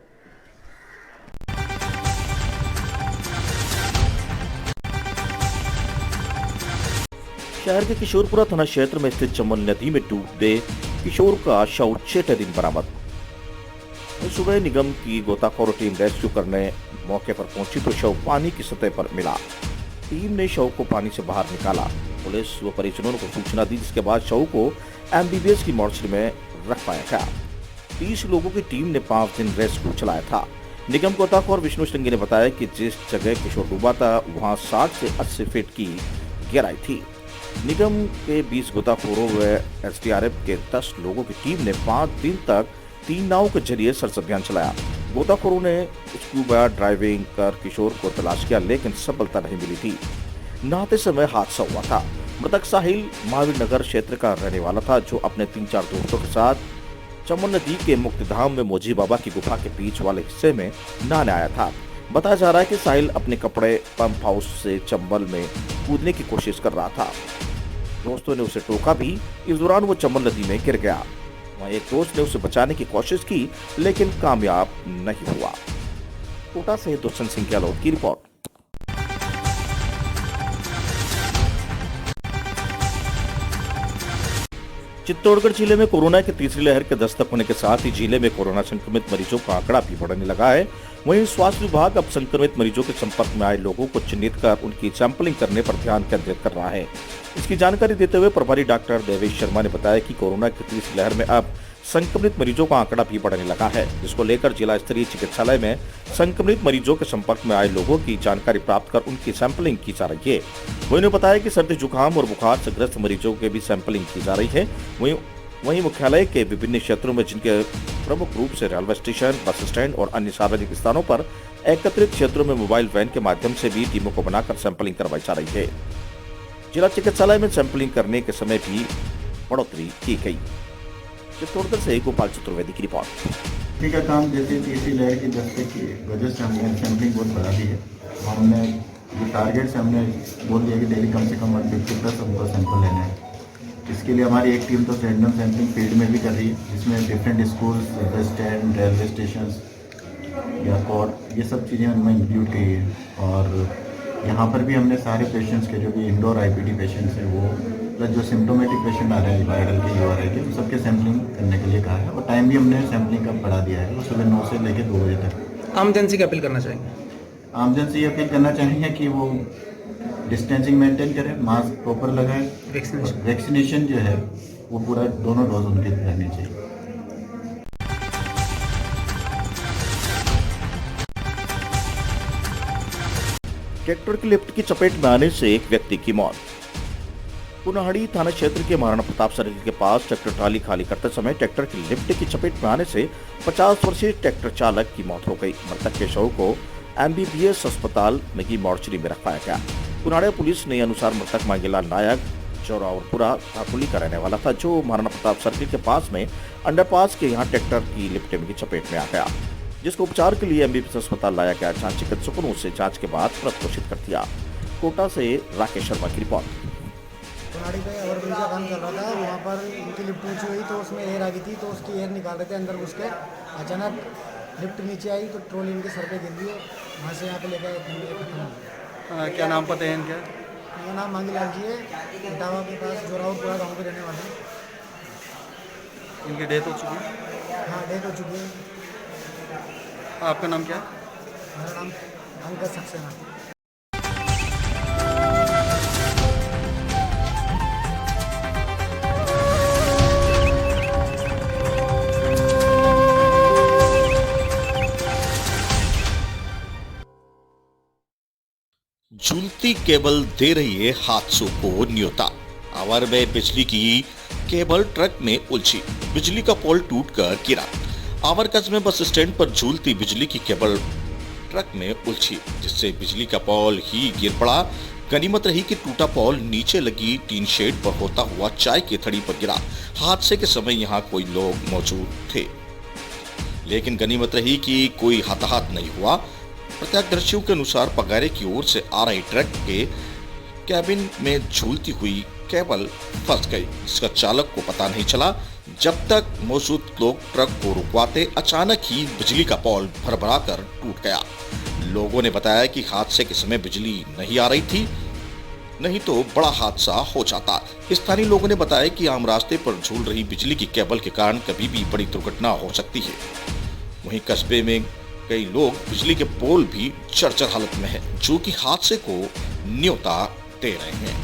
शहर के किशोरपुरा थाना क्षेत्र में स्थित चंबल नदी में डूबे किशोर का शव 6 दिन बरामद। सुबह निगम की गोताखोर टीम रेस्क्यू करने मौके पर पहुंची तो शव पानी की सतह पर मिला। टीम ने शव को पानी से बाहर निकाला। पुलिस व परिजनों को सूचना दी, जिसके बाद शव को MBBS की मोर्चरी में रख पाया गया। 30 लोगों की टीम ने 5 दिन रेस्क्यू चलाया था। निगम गोताखोर विष्णु सिंह ने बताया कि जिस जगह किशोर डूबा था वहां 60 से 80 फीट की गहराई थी। निगम के 20 गोताखोरों व SDRF के 10 लोगों की टीम ने 5 दिन तक 3 नावों के जरिए सर्च अभियान चलाया। गोताखोरों ने स्कूबा ड्राइविंग कर किशोर को तलाश किया, लेकिन सफलता नहीं मिली थी। नहाते समय हादसा हुआ था। मृतक साहिल महावीर नगर क्षेत्र का रहने वाला था, जो अपने 3-4 दोस्तों के साथ चंबल नदी के मुक्तिधाम में मोजी बाबा की गुफा के बीच वाले हिस्से में नहाने आया था। बताया जा रहा है कि साहिल अपने कपड़े पंप हाउस से चंबल में कूदने की कोशिश कर रहा था। दोस्तों ने उसे टोका भी। इस दौरान वो चंबल नदी में गिर गया। वहीं एक दोस्त ने उसे बचाने की कोशिश की, लेकिन कामयाब नहीं हुआ। कोटा से दुष्यंत सिंह गहलोत की रिपोर्ट। चित्तौड़गढ़ जिले में कोरोना की तीसरी लहर के दस्तक होने के साथ ही जिले में कोरोना संक्रमित मरीजों का आंकड़ा भी बढ़ने लगा है। वहीं स्वास्थ्य विभाग अब संक्रमित मरीजों के संपर्क में आए लोगों को चिन्हित कर उनकी सैंपलिंग करने पर ध्यान केंद्रित कर रहा है। इसकी जानकारी देते हुए प्रभारी डॉक्टर देवेश शर्मा ने बताया कि कोरोना की तीसरी लहर में अब संक्रमित मरीजों का आंकड़ा भी बढ़ने लगा है, जिसको लेकर जिला स्तरीय चिकित्सालय में संक्रमित मरीजों के संपर्क में आए लोगों की जानकारी प्राप्त कर उनकी सैंपलिंग की जा रही है। उन्होंने बताया कि सर्दी जुकाम और बुखार से ग्रस्त मरीजों के भी सैंपलिंग की जा रही है। वहीं मुख्यालय के विभिन्न क्षेत्रों में, जिनके प्रमुख रूप से रेलवे स्टेशन, बस स्टैंड और अन्य सार्वजनिक स्थानों पर एकत्रित क्षेत्रों में मोबाइल वैन के माध्यम से भी टीमों को बनाकर सैंपलिंग करवाई जा रही है। जिला चिकित्सालय में सैंपलिंग करने के समय भी बढ़ोतरी की गई। चित्तौड़गढ़ से गोपाल चतुर्वेदी की रिपोर्ट। टीका का काम जैसे तीसरी लहर की दस्तक की वजह से हमने सैंपलिंग बहुत बढ़ा दी है। हमने जो टारगेट से हमने बोल दिया कि डेली कम से कम 150+ हमको सैंपल लेना है। इसके लिए हमारी एक टीम तो रैंडम सैंपलिंग फील्ड में भी कर रही है, जिसमें different schools, bus stand, railway station या कोर्ट, ये सब चीज़ें हमने इंक्लूड की है। और यहाँ पर भी हमने सारे पेशेंट्स के जो भी इंडोर IPD पेशेंट्स हैं, वो प्लस जो सिम्टोमेटिक पेशेंट आ रहे हैं वायरल के, URI के, सबके सैंपलिंग करने के लिए कहा है। और टाइम भी हमने सैंपलिंग का बढ़ा दिया है, वो सुबह 9 से लेकर 2 बजे तक। आम जन से क्या अपील करना चाहेंगे? आम जन से ये अपील करना चाहेंगे कि वो डिस्टेंसिंग मेंटेन करें, मास्क प्रॉपर लगाएं, वैक्सीनेशन जो है वो पूरा दोनों डोज उनके रहने चाहिए। ट्रैक्टर की लिफ्ट की चपेट में आने से एक व्यक्ति की मौत। पुनाहड़ी थाना क्षेत्र के महाराणा प्रताप सर्किल के पास ट्रैक्टर ट्राली खाली करते समय ट्रैक्टर की लिफ्ट की चपेट में आने से 50 वर्षीय ट्रैक्टर चालक की मौत हो गई। मृतक के शव को MBBS अस्पताल में मॉर्चरी में रखवाया गया। पुनाहड़ी पुलिस ने अनुसार मृतक मांगेलाल नायक जोरावरपुरा धाकुली का रहने वाला था, जो महाराणा प्रताप सर्किल के पास में अंडरपास के यहाँ ट्रैक्टर की लिफ्ट की चपेट में आ गया, जिसको उपचार के लिए MBBS अस्पताल लाया गया। जहां चिकित्सकों ने उसे जांच के बाद मृत घोषित कर दिया। कोटा से राकेश शर्मा की रिपोर्ट। पुनाड़ी पे ओवरब्रिज का काम चल रहा था, वहाँ पर उनकी लिफ्ट ऊंची हुई तो उसमें एयर आ गई थी, तो उसकी एयर निकाल रहे थे अंदर घुस के। अचानक लिफ्ट नीचे आई तो ट्रॉली इनके सर पे गिर गई, वहाँ से यहाँ पे लेकर खत्म हो गया। क्या नाम पता है इनका? इनका नाम मांगीलाल जी है, इटावा के पास जोरावरपुरा गाँव के रहने वाले हैं। इनकी डेथ हो चुकी है? हाँ, डेथ हो चुकी है। आपका नाम क्या है? मेरा नाम अंकज सक्सेना। झूलती केबल दे रही है हादसों को न्योता। आवर में बिजली की केबल ट्रक में उलझी, बिजली का पोल टूटकर गिरा। आवर में बस स्टैंड पर झूलती बिजली की केबल ट्रक में उलझी, जिससे बिजली का पोल ही गिर पड़ा। गनीमत रही कि टूटा पोल नीचे लगी टीन शेड पर होता हुआ चाय की थड़ी पर गिरा। हादसे के समय यहाँ कोई लोग मौजूद थे, लेकिन गनीमत रही कि कोई हताहत नहीं हुआ। प्रत्यक्षदर्शियों के अनुसार पगारे की ओर से आ रही ट्रक के कैबिन में झूलती हुई केबल फंस गई, जिसका चालक को पता नहीं चला। जब तक मौजूद लोग ट्रक को रुकवाते, अचानक ही बिजली का पोल भरभराकर टूट गया। लोगों ने बताया कि हादसे के समय बिजली नहीं आ रही थी, नहीं तो बड़ा हादसा हो जाता। स्थानीय लोगों ने बताया कि आम रास्ते पर झूल रही बिजली की केबल के कारण कभी भी बड़ी दुर्घटना हो सकती है। वहीं कस्बे में कई लोग बिजली के पोल भी जर्जर हालत में है, जो कि हादसे को न्योता दे रहे हैं।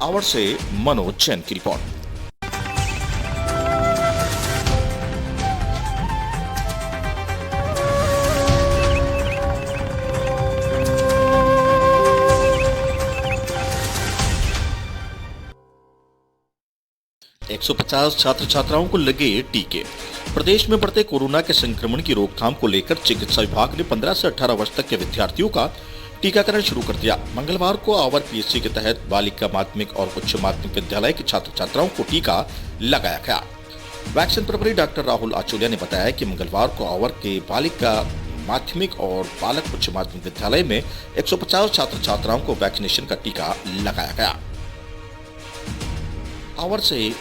आवर से मनोज जैन की रिपोर्ट। 150 छात्र छात्राओं को लगे टीके। प्रदेश में बढ़ते कोरोना के संक्रमण की रोकथाम को लेकर चिकित्सा विभाग ने 15 से 18 वर्ष तक के विद्यार्थियों का टीकाकरण शुरू कर दिया। मंगलवार को आवर PSC के तहत बालिका माध्यमिक और उच्च माध्यमिक विद्यालय के छात्र छात्राओं को टीका लगाया गया। वैक्सीन प्रभारी डॉक्टर राहुल आचोलिया ने बताया कि मंगलवार को आवर के बालिका माध्यमिक और बालक उच्च माध्यमिक विद्यालय में 150 छात्र छात्राओं को वैक्सीनेशन का टीका लगाया गया। आवर से